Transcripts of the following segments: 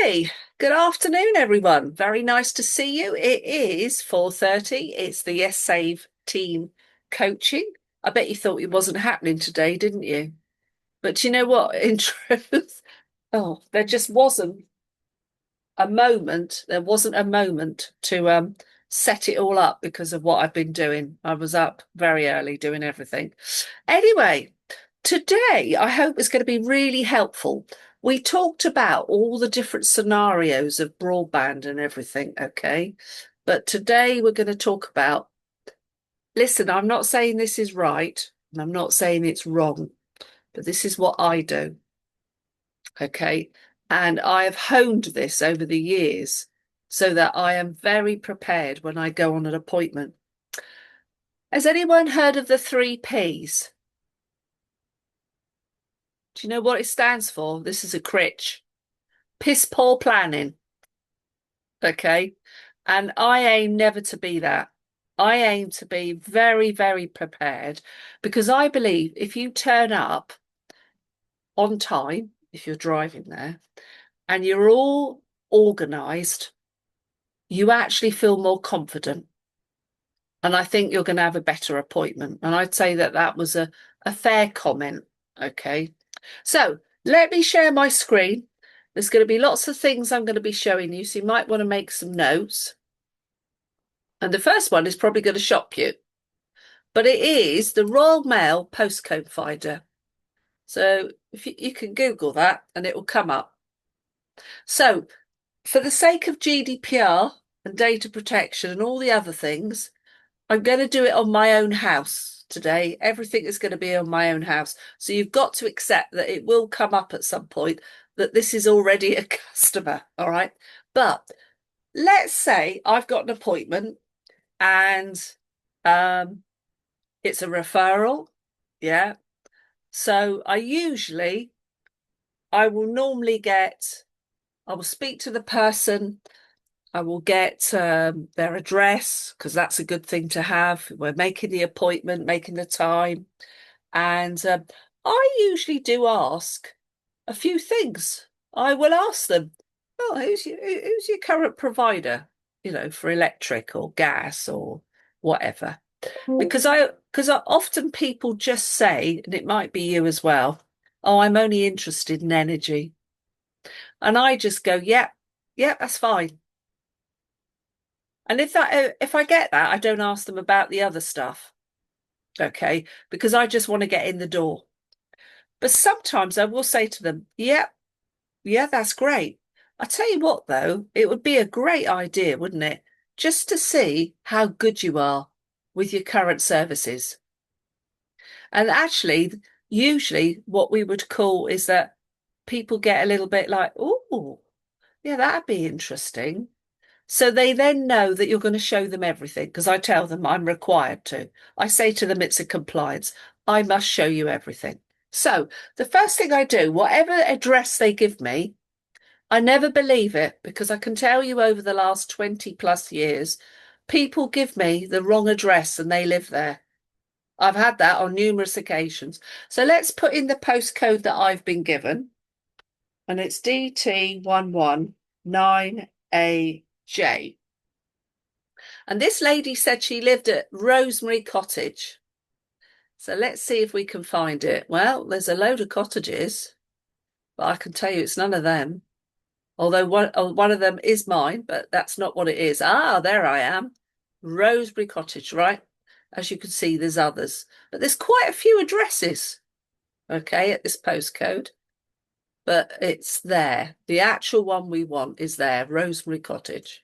Hey, good afternoon, everyone. Very nice to see you. It is 4:30. It's the Yessave team coaching. I bet you thought it wasn't happening today, didn't you? But you know what? In truth, there just wasn't a moment. There wasn't a moment to set it all up because of what I've been doing. I was up very early doing everything. Anyway, today I hope is going to be really helpful. We talked about all the different scenarios of broadband and everything, okay? But today we're going to talk about, listen, I'm not saying this is right, and I'm not saying it's wrong, but this is what I do, okay? And I have honed this over the years so that I am very prepared when I go on an appointment. Has anyone heard of the three Ps? Do you know what it stands for? This is a critch. Piss poor planning. Okay. And I aim never to be that. I aim to be very, very prepared because I believe if you turn up on time, if you're driving there, and you're all organized, you actually feel more confident. And I think you're going to have a better appointment. And I'd say that that was a fair comment. Okay. So let me share my screen. There's going to be lots of things I'm going to be showing you, so you might want to make some notes. And the first one is probably going to shock you, but it is the Royal Mail postcode finder. So if you can Google that and it will come up. So for the sake of GDPR and data protection and all the other things, I'm going to do it on my own house today. Everything is going to be on my own house. So you've got to accept that it will come up at some point that this is already a customer. All right. But let's say I've got an appointment and it's a referral. Yeah. So I will normally I will speak to the person. I will get their address because that's a good thing to have. We're making the appointment, making the time. And I usually do ask a few things. I will ask them, oh, who's your current provider, for electric or gas or whatever? Because I often people just say, and it might be you as well, oh, I'm only interested in energy. And I just go, yep, that's fine. And if I get that, I don't ask them about the other stuff. Okay, because I just want to get in the door. But sometimes I will say to them, yeah, that's great. I tell you what, though, it would be a great idea, wouldn't it? Just to see how good you are with your current services. And actually, usually what we would call is that people get a little bit like, oh, yeah, that'd be interesting. So they then know that you're going to show them everything because I tell them I'm required to. I say to them it's a compliance. I must show you everything. So the first thing I do, whatever address they give me, I never believe it because I can tell you over the last 20 plus years, people give me the wrong address and they live there. I've had that on numerous occasions. So let's put in the postcode that I've been given, and it's DT119AJ. And this lady said she lived at Rosemary Cottage. So let's see if we can find it. Well, there's a load of cottages, but I can tell you it's none of them. Although one of them is mine, but that's not what it is. Ah, there I am. Rosemary Cottage, right? As you can see, there's others. But there's quite a few addresses, okay, at this postcode. But it's there. The actual one we want is there, Rosemary Cottage.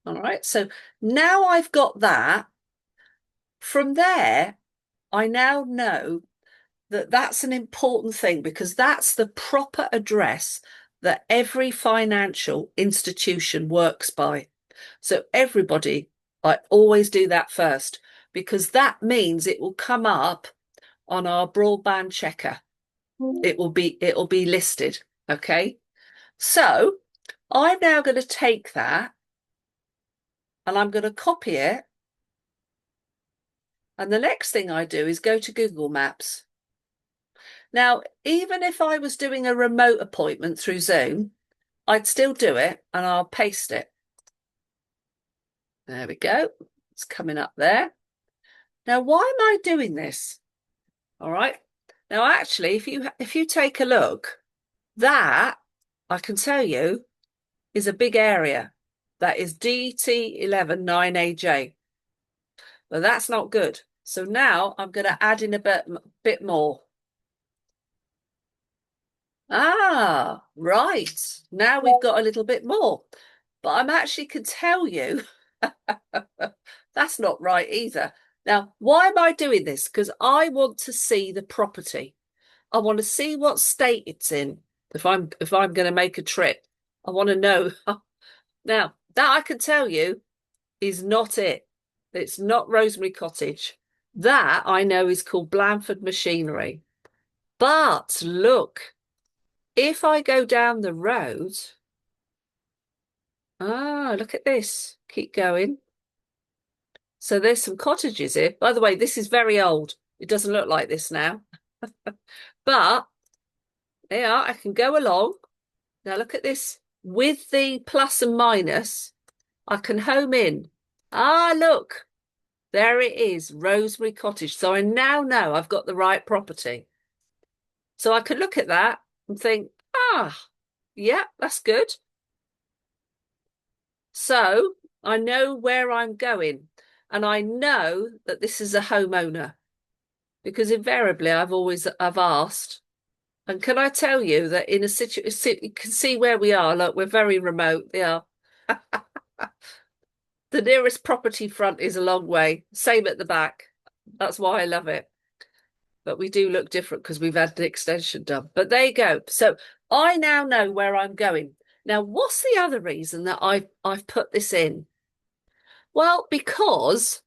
All right, so now I've got that. From there, I now know that that's an important thing because that's the proper address that every financial institution works by. So everybody, I always do that first because that means it will come up on our broadband checker. It will be listed. Okay. So I'm now going to take that and I'm going to copy it. And the next thing I do is go to Google Maps. Now, even if I was doing a remote appointment through Zoom, I'd still do it and I'll paste it. There we go. It's coming up there. Now, why am I doing this? All right. Now, actually, if you take a look, that I can tell you is a big area. That is DT11 9AJ. But that's not good. So now I'm going to add in a bit more. Ah, right. Now we've got a little bit more. But I'm actually can tell you that's not right either. Now, why am I doing this? Because I want to see the property. I want to see what state it's in. If I'm going to make a trip, I want to know. Now, that I can tell you is not it. It's not Rosemary Cottage. That I know is called Blandford Machinery. But look, if I go down the road, look at this. Keep going. So there's some cottages here. By the way, this is very old. It doesn't look like this now. But there I can go along. Now look at this. With the plus and minus, I can home in. Look. There it is, Rosemary Cottage. So I now know I've got the right property. So I can look at that and think, yeah, that's good. So I know where I'm going. And I know that this is a homeowner because invariably I've asked. And can I tell you that in a situation, you can see where we are. Look, we're very remote. Yeah. The nearest property front is a long way. Same at the back. That's why I love it. But we do look different because we've had the extension done. But there you go. So I now know where I'm going. Now, what's the other reason that I've put this in? Well, because,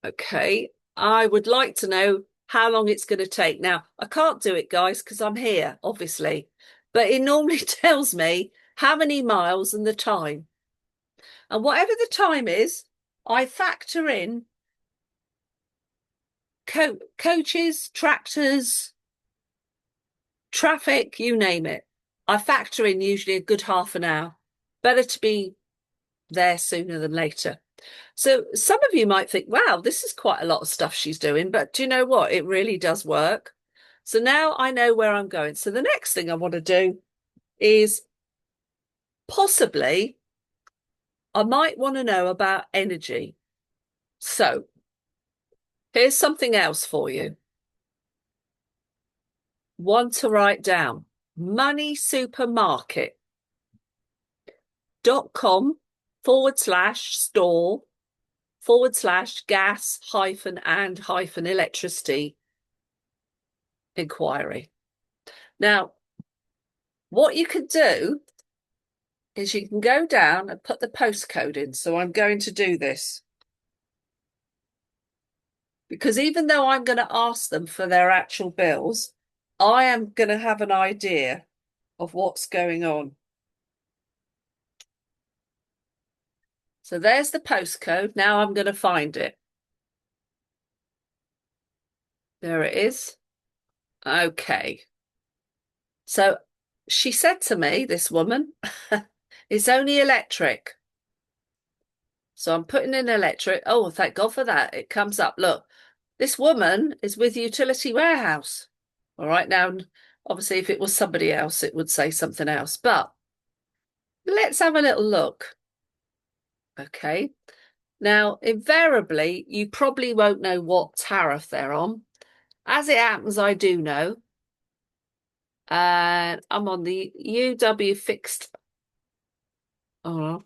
okay, I would like to know how long it's going to take. Now, I can't do it, guys, because I'm here, obviously. But it normally tells me how many miles and the time. And whatever the time is, I factor in coaches, tractors, traffic, you name it. I factor in usually a good half an hour. Better to be there sooner than later. So some of you might think, wow, this is quite a lot of stuff she's doing. But do you know what? It really does work. So now I know where I'm going. So the next thing I want to do is possibly I might want to know about energy. So here's something else for you. One to write down. moneysupermarket.com/store/gas and electricity inquiry. Now, what you can do is you can go down and put the postcode in. So I'm going to do this. Because even though I'm going to ask them for their actual bills, I am going to have an idea of what's going on. So there's the postcode. Now I'm going to find it. There it is. Okay. So she said to me, this woman, it's only electric. So I'm putting in electric. Oh, thank God for that. It comes up. Look, this woman is with Utility Warehouse. All right. Now, obviously, if it was somebody else, it would say something else. But let's have a little look. Okay. Now, invariably, you probably won't know what tariff they're on. As it happens, I do know. And I'm on the UW fixed. Oh,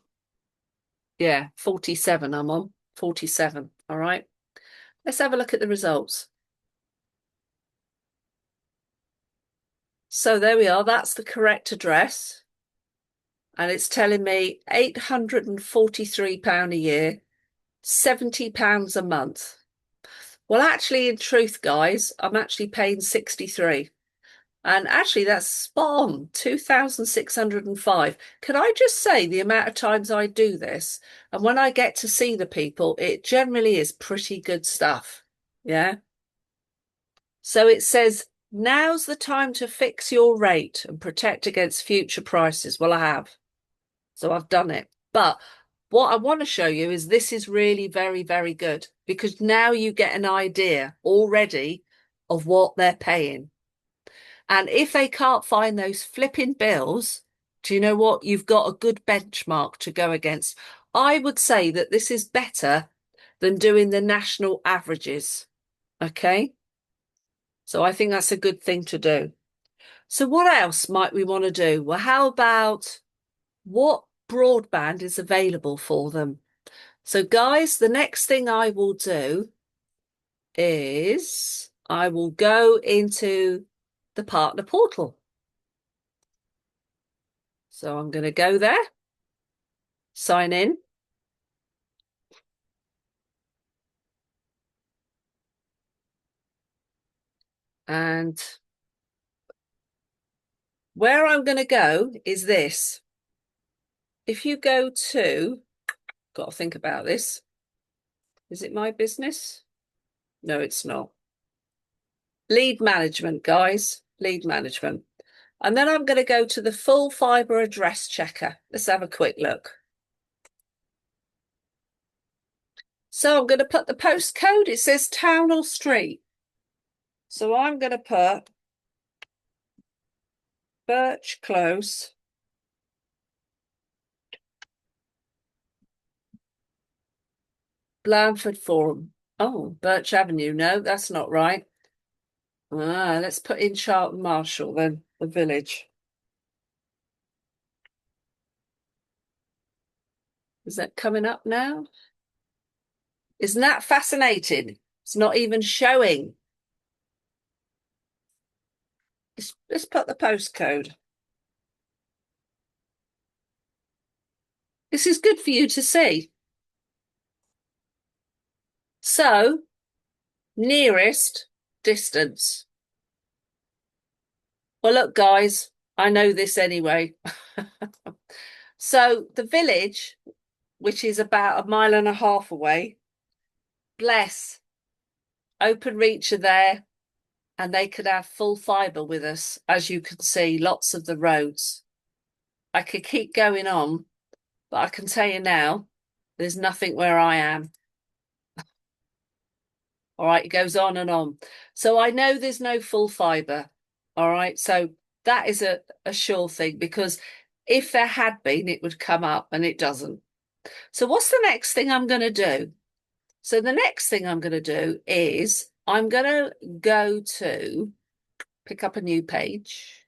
yeah, 47 I'm on. 47. All right. Let's have a look at the results. So there we are. That's the correct address. And it's telling me £843 a year, £70 a month. Well, actually, in truth, guys, I'm actually paying 63. And actually, that's spot on, 2,605. Can I just say the amount of times I do this? And when I get to see the people, it generally is pretty good stuff. Yeah. So it says Now's the time to fix your rate and protect against future prices. Well, I have. So I've done it. But what I want to show you is this is really very, very good because now you get an idea already of what they're paying. And if they can't find those flipping bills, do you know what? You've got a good benchmark to go against. I would say that this is better than doing the national averages. Okay. So I think that's a good thing to do. So what else might we want to do? Well, how about what broadband is available for them? So guys, the next thing I will do is I will go into the partner portal. So I'm going to go there, sign in. And where I'm going to go is this. If you go to, got to think about this. Is it my business? No, it's not. Lead management, guys, lead management. And then I'm going to go to the full fibre address checker. Let's have a quick look. So I'm going to put the postcode. It says town or street. So I'm going to put Birch Close, Blandford Forum. Oh, Birch Avenue. No, that's not right. Let's put in Charlton Marshall then, the village. Is that coming up now? Isn't that fascinating? It's not even showing. Let's put the postcode. This is good for you to see. So, nearest distance. Well, look, guys, I know this anyway. So, the village, which is about 1.5 miles away, bless, Openreach are there, and they could have full fibre with us. As you can see, lots of the roads. I could keep going on, but I can tell you now, there's nothing where I am. All right, it goes on and on. So I know there's no full fibre. All right, so that is a sure thing because if there had been, it would come up and it doesn't. So what's the next thing I'm going to do? So the next thing I'm going to do is I'm going to go to pick up a new page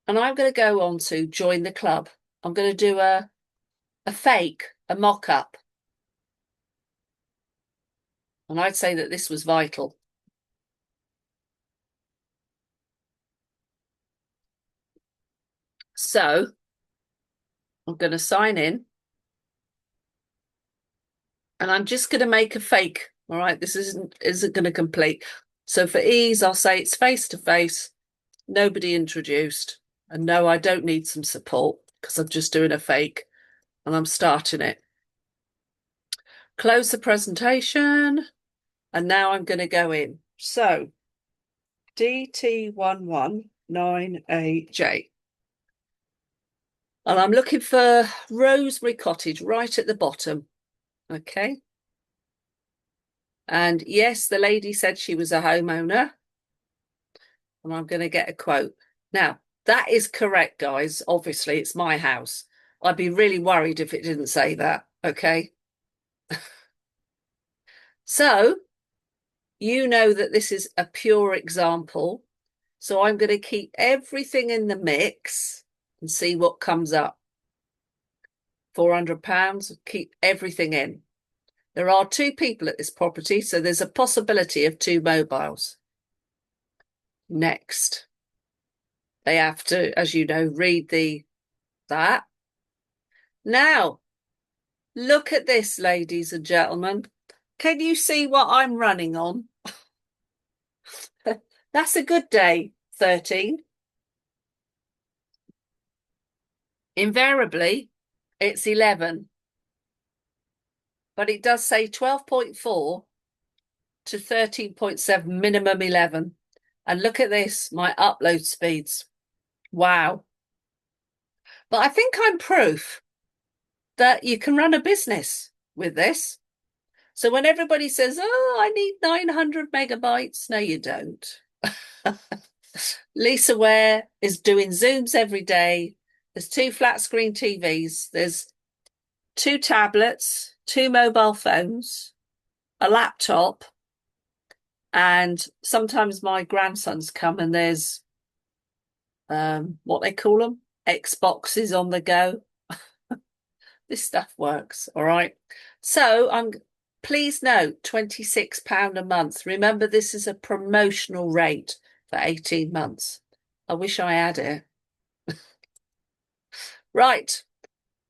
and I'm going to go on to join the club. I'm going to do a fake, a mock-up. And I'd say that this was vital. So I'm going to sign in and I'm just going to make a fake. All right, this isn't going to complete. So for ease, I'll say it's face to face, nobody introduced. And no, I don't need some support because I'm just doing a fake and I'm starting it. Close the presentation. And now I'm going to go in. So DT119AJ. And I'm looking for Rosemary Cottage right at the bottom. Okay. And yes, the lady said she was a homeowner. And I'm going to get a quote. Now, that is correct, guys. Obviously, it's my house. I'd be really worried if it didn't say that. Okay. So you know that this is a pure example. So I'm going to keep everything in the mix and see what comes up. £400, keep everything in. There are 2 people at this property, so there's a possibility of 2 mobiles. Next. They have to, as you know, read that. Now, look at this, ladies and gentlemen. Can you see what I'm running on? That's a good day, 13. Invariably, it's 11. But it does say 12.4 to 13.7, minimum 11. And look at this, my upload speeds. Wow. But I think I'm proof that you can run a business with this. So when everybody says, oh, I need 900 megabytes, no, you don't. Lisa Ware is doing Zooms every day. There's 2 flat screen TVs. There's 2 tablets, 2 mobile phones, a laptop, and sometimes my grandsons come and there's what they call them, Xboxes on the go. This stuff works, all right. So please note £26 a month. Remember, this is a promotional rate for 18 months. I wish I had it. Right.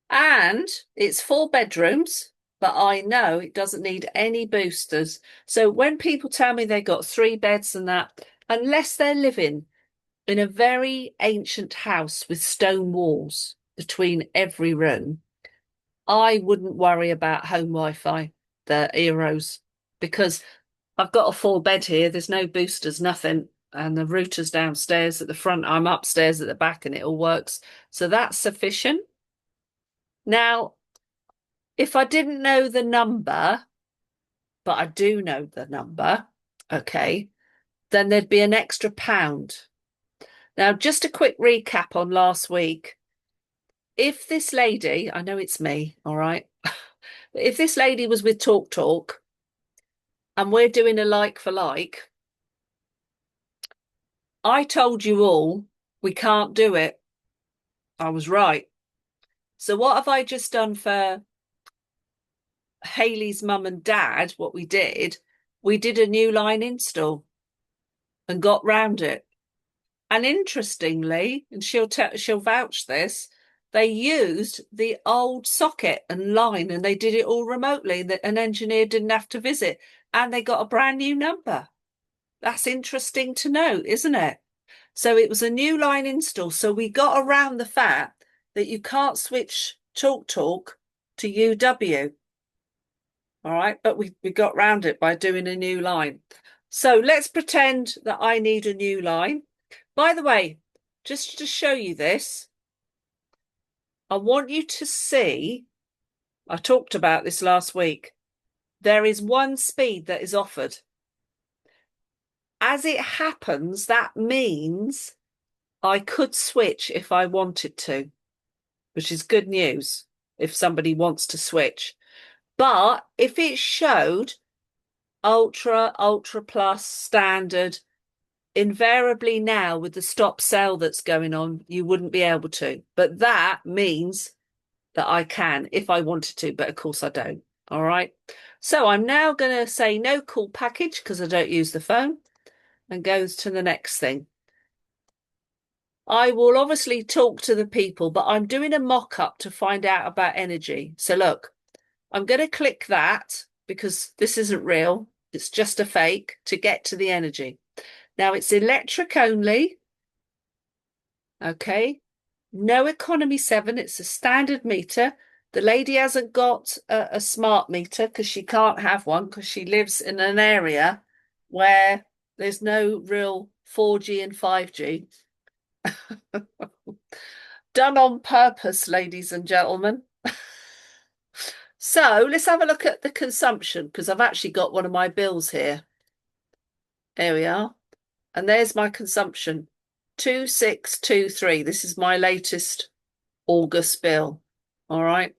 And it's 4 bedrooms, but I know it doesn't need any boosters. So when people tell me they got 3 beds and that, unless they're living in a very ancient house with stone walls between every room, I wouldn't worry about home Wi-Fi, the Eros, because I've got a 4 bed here. There's no boosters, nothing. And the router's downstairs at the front. I'm upstairs at the back and it all works. So that's sufficient. Now, if I didn't know the number, but I do know the number, okay, then there'd be an extra £1. Now, just a quick recap on last week. If this lady, I know it's me, all right, if this lady was with Talk Talk and we're doing a like for like, I told you all we can't do it. I was right. So what have I just done for Hayley's mum and dad? What we did a new line install and got round it. And interestingly, and she'll vouch this, they used the old socket and line and they did it all remotely. An engineer didn't have to visit and they got a brand new number. That's interesting to know, isn't it? So it was a new line install. So we got around the fact that you can't switch Talk Talk to UW. All right, but we got round it by doing a new line. So let's pretend that I need a new line. By the way, just to show you this, I want you to see, I talked about this last week, there is one speed that is offered. As it happens, that means I could switch if I wanted to, which is good news if somebody wants to switch. But if it showed Ultra, Ultra Plus, Standard, invariably now with the stop sell that's going on, you wouldn't be able to. But that means that I can if I wanted to, but of course I don't. All right. So I'm now going to say no call package because I don't use the phone and goes to the next thing. I will obviously talk to the people, but I'm doing a mock-up to find out about energy. So look, I'm going to click that because this isn't real. It's just a fake to get to the energy. Now it's electric only. Okay. No economy 7. It's a standard meter. The lady hasn't got a smart meter because she can't have one because she lives in an area where there's no real 4G and 5G. Done on purpose, ladies and gentlemen. So let's have a look at the consumption because I've actually got one of my bills here. There we are. And there's my consumption, 2623. This is my latest August bill. All right,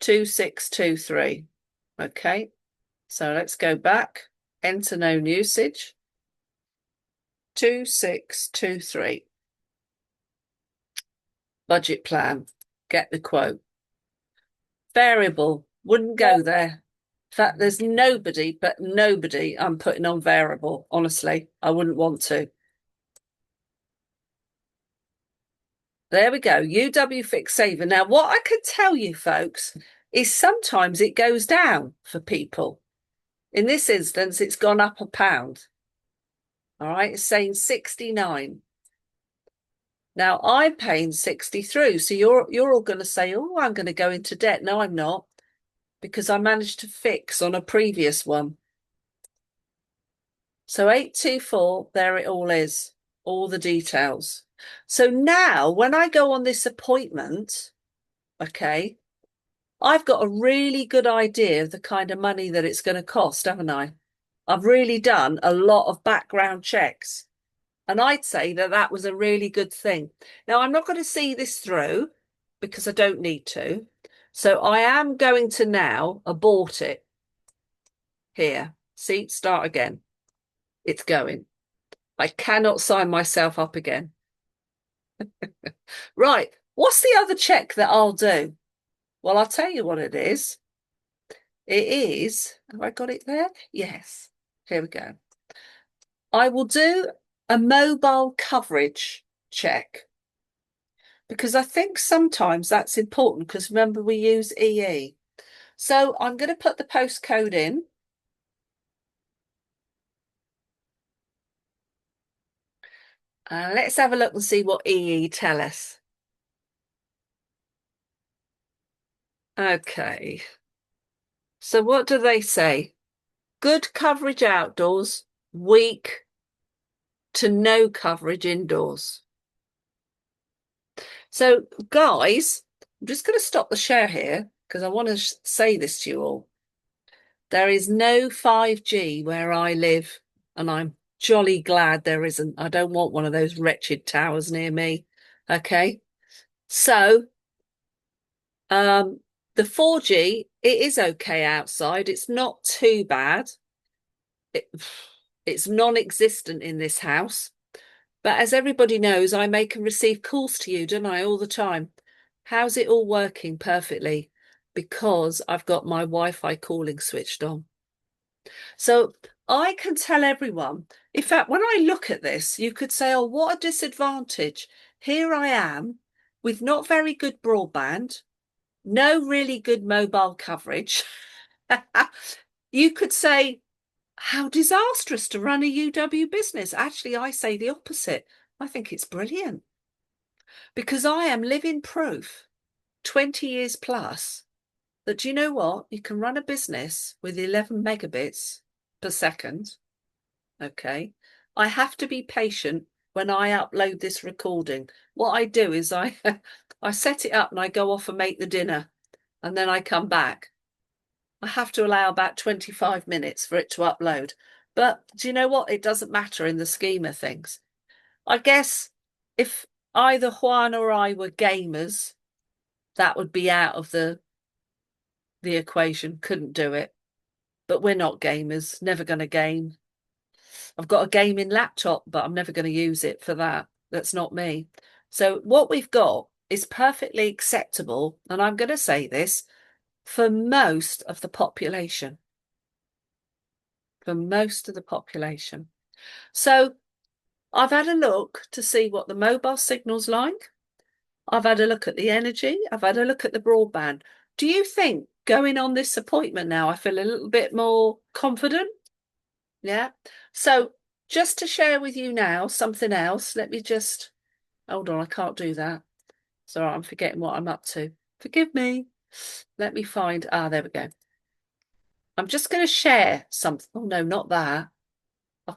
2623. Okay, so let's go back, enter known usage, 2623. Budget plan, get the quote. Variable, wouldn't go there. In fact, there's nobody I'm putting on variable. Honestly, I wouldn't want to. There we go, UW Fixed Saver. Now, what I can tell you, folks, is sometimes it goes down for people. In this instance, it's gone up £1. All right, it's saying 69. Now I'm paying 63. So you're all going to say, oh, I'm going to go into debt. No, I'm not, because I managed to fix on a previous one. So 824, there it all is, all the details. So now when I go on this appointment, okay, I've got a really good idea of the kind of money that it's going to cost, haven't I? I've really done a lot of background checks. And I'd say that that was a really good thing. Now, I'm not going to see this through because I don't need to. So I am going to now abort it here. See, start again. It's going. I cannot sign myself up again. Right. What's the other check that I'll do? Well, I'll tell you what it is. It is, have I got it there? Yes. Here we go. I will do a mobile coverage check because I think sometimes that's important because remember we use EE. So I'm going to put the postcode in. Let's have a look and see what EE tell us. Okay. So what do they say? Good coverage outdoors, weak to no coverage indoors. So, guys, I'm just going to stop the share here because I want to say this to you all. There is no 5G where I live, and I'm jolly glad there isn't. I don't want one of those wretched towers near me. Okay. So, um, the 4G, it is okay outside. It's not too bad. It, it's non-existent in this house. But as everybody knows, I make and receive calls to you, don't I, all the time? How's it all working perfectly? Because I've got my Wi-Fi calling switched on. So I can tell everyone, in fact, when I look at this, you could say, oh, what a disadvantage. Here I am with not very good broadband, no really good mobile coverage. You could say, how disastrous to run a UW business. Actually, I say the opposite. I think it's brilliant because I am living proof, 20 years plus, that you know what? You can run a business with 11 megabits per second. Okay. I have to be patient when I upload this recording. What I do is I I set it up and I go off and make the dinner and then I come back. I have to allow about 25 minutes for it to upload. But do you know what? It doesn't matter in the scheme of things. I guess if either Juan or I were gamers, that would be out of the equation. Couldn't do it. But we're not gamers, never going to game. I've got a gaming laptop, but I'm never going to use it for that. That's not me. So what we've got is perfectly acceptable, and I'm going to say this, for most of the population. For most of the population. So I've had a look to see what the mobile signal's like. I've had a look at the energy. I've had a look at the broadband. Do you think going on this appointment now, I feel a little bit more confident? Yeah. So just to share with you now something else, let me just hold on. I can't do that. So I'm forgetting what I'm up to. Forgive me. Let me find. Ah, there we go. I'm just going to share something. Oh, no, not that. Oh,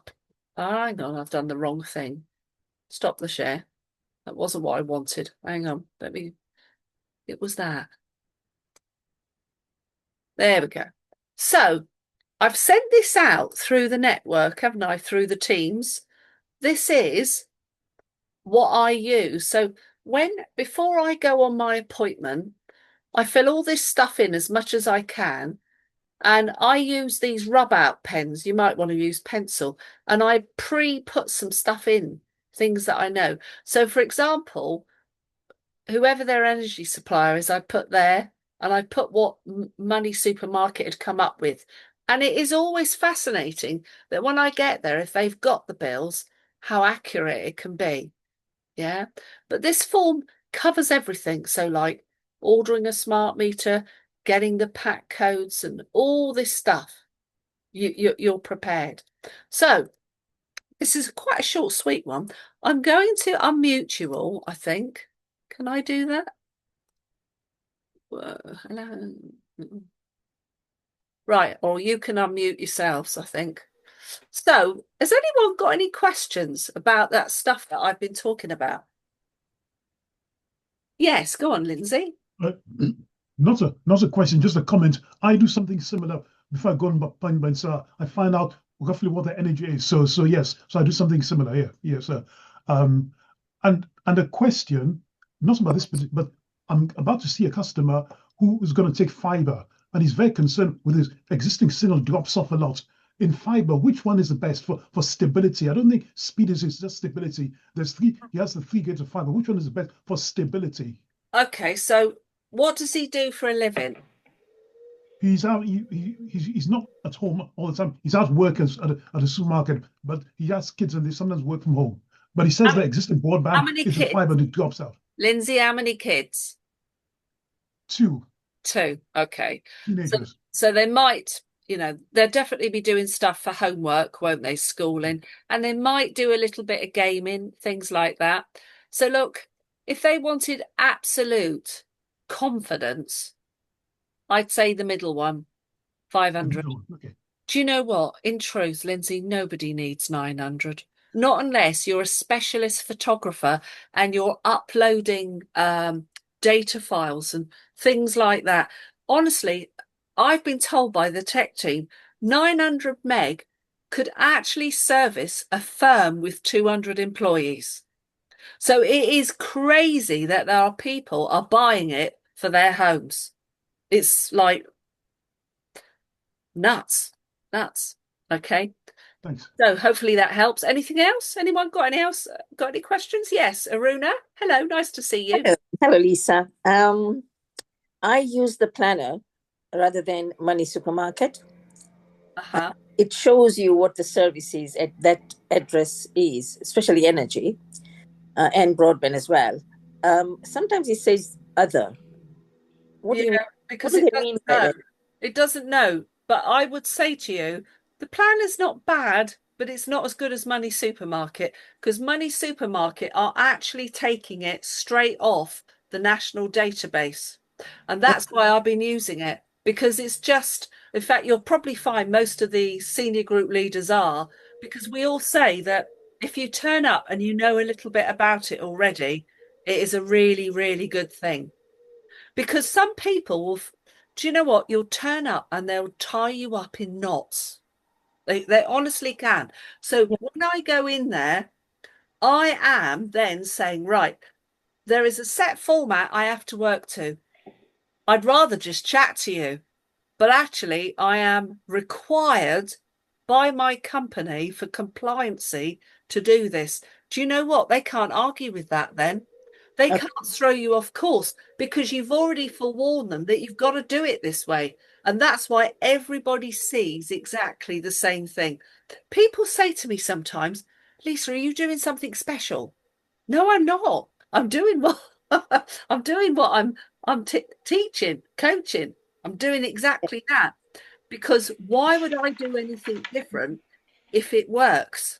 hang on. I've done the wrong thing. Stop the share. That wasn't what I wanted. Hang on. Let me. It was that. There we go. So I've sent this out through the network, haven't I? Through the Teams. This is what I use. So before I go on my appointment, I fill all this stuff in as much as I can. And I use these rub out pens. You might want to use pencil. And I pre-put some stuff in, things that I know. So for example, whoever their energy supplier is, I put there and I put what Money Supermarket had come up with. And it is always fascinating that when I get there, if they've got the bills, how accurate it can be. Yeah. But this form covers everything. So, like ordering a smart meter, getting the pack codes, and all this stuff. You're prepared. So, this is quite a short, sweet one. I'm going to unmute you all, I think. Can I do that? Hello. Right, or you can unmute yourselves, I think. So, has anyone got any questions about that stuff that I've been talking about? Yes, go on, Lindsay. Uh, not a question, just a comment. I do something similar before I go on appointment, so I find out roughly what the energy is. So yes, so I do something similar. Yeah, yes. Um, and a question, not about this, but I'm about to see a customer who is going to take fiber, and he's very concerned with his existing signal drops off a lot. In fiber, which one is the best for stability? I don't think speed is just stability. There's three. He has the three gates of fiber. Which one is the best for stability? Okay, so what does he do for a living? He's out. He's not at home all the time. He's out working at a supermarket, but he has kids and they sometimes work from home. But he says How, that existing how broadband many is the kids? fiber that drops out. Lindsay, how many kids? Two Two. Okay. So teenagers. so they might, they'll definitely be doing stuff for homework, won't they? Schooling. And they might do a little bit of gaming, things like that. So look, if they wanted absolute confidence, I'd say the middle one, The 500. middle one. Okay. Do you know what? In truth, Lindsay, nobody needs 900. Not unless you're a specialist photographer and you're uploading data files and things like that. Honestly, I've been told by the tech team 900 meg could actually service a firm with 200 employees. So it is crazy that there are people are buying it for their homes. It's like nuts, nuts. Okay. Thanks. So hopefully that helps. Anything else? Anyone got any else? Got any questions? Yes, Aruna. Hello, nice to see you. Hello, Lisa. I use the planner rather than Money Supermarket. Uh-huh. It shows you what the service is at that address is, especially energy and broadband as well. Sometimes it says other. What do Yeah, you mean? What because do it they doesn't mean by know. that? It doesn't know. But I would say to you, the plan is not bad, but it's not as good as Money Supermarket because Money Supermarket are actually taking it straight off the national database. And that's why I've been using it because it's just, in fact, you'll probably find most of the senior group leaders are because we all say that if you turn up and you know a little bit about it already, it is a really, really good thing. Because some people will, do you know what? You'll turn up and they'll tie you up in knots. They honestly can. So Yeah, when I go in there, I am then saying, right, there is a set format I have to work to. I'd rather just chat to you, but actually, I am required by my company for compliancy to do this. Do you know what? They can't argue with that then. They okay. can't throw you off course because you've already forewarned them that you've got to do it this way. And that's why everybody sees exactly the same thing. People say to me sometimes, Lisa, are you doing something special? No, I'm not. I'm doing what I'm doing what I'm teaching, coaching. I'm doing exactly that because why would I do anything different if it works?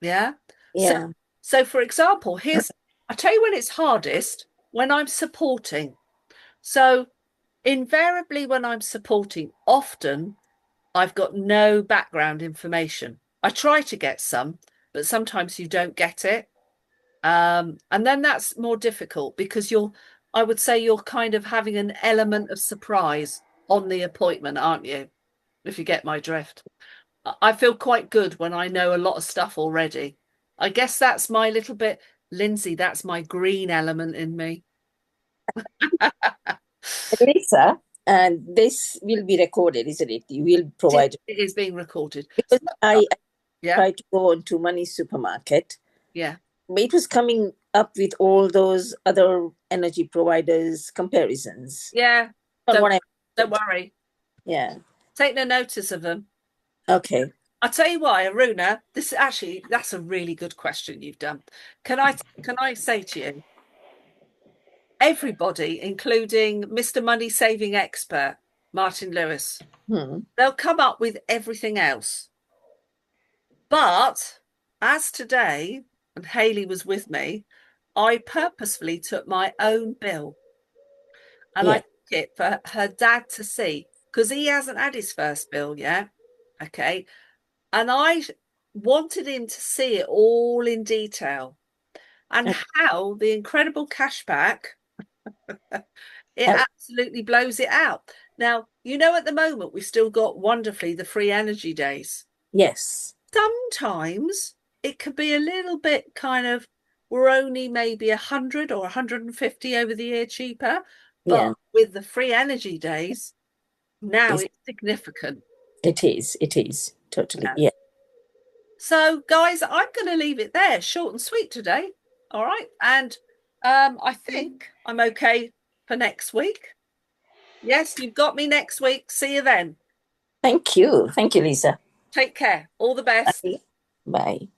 Yeah. So Yeah. so for example, here's I tell you when it's hardest when I'm supporting. So invariably when I'm supporting, often I've got no background information. I try to get some, but sometimes you don't get it. And then that's more difficult because I would say you're kind of having an element of surprise on the appointment, aren't you? If you get my drift. I feel quite good when I know a lot of stuff already. I guess that's my little bit, Lindsay, that's my green element in me. Lisa, and this will be recorded, isn't it? You will provide. It is being recorded. Because I Yeah, tried to go on to Money Supermarket. yeah, It was coming up with all those other energy providers comparisons. yeah. Not Don't what I don't wanted. worry. Yeah. Take no notice of them. Okay. I'll tell you why, Aruna, this actually that's a really good question you've done. Can I say to you, everybody, including Mr. Money Saving Expert, Martin Lewis, Hmm. they'll come up with everything else. But as today, and Haley was with me, I purposefully took my own bill and I Yeah. took it for her dad to see because he hasn't had his first bill yet. Okay. And I wanted him to see it all in detail and Uh, how the incredible cashback, it uh, absolutely blows it out. Now, at the moment, we've still got wonderfully the free energy days. yes. Sometimes it could be a little bit kind of, we're only maybe 100 or 150 over the year cheaper. Yeah. But with the free energy days, now It's, it's significant. it is. It is totally. Yeah. Yeah. So, guys, I'm going to leave it there, short and sweet today. All right. And I think I'm okay for next week. Yes, you've got me next week. See you then. Thank you. Thank you, Lisa. Take care. All the best. Bye. Bye.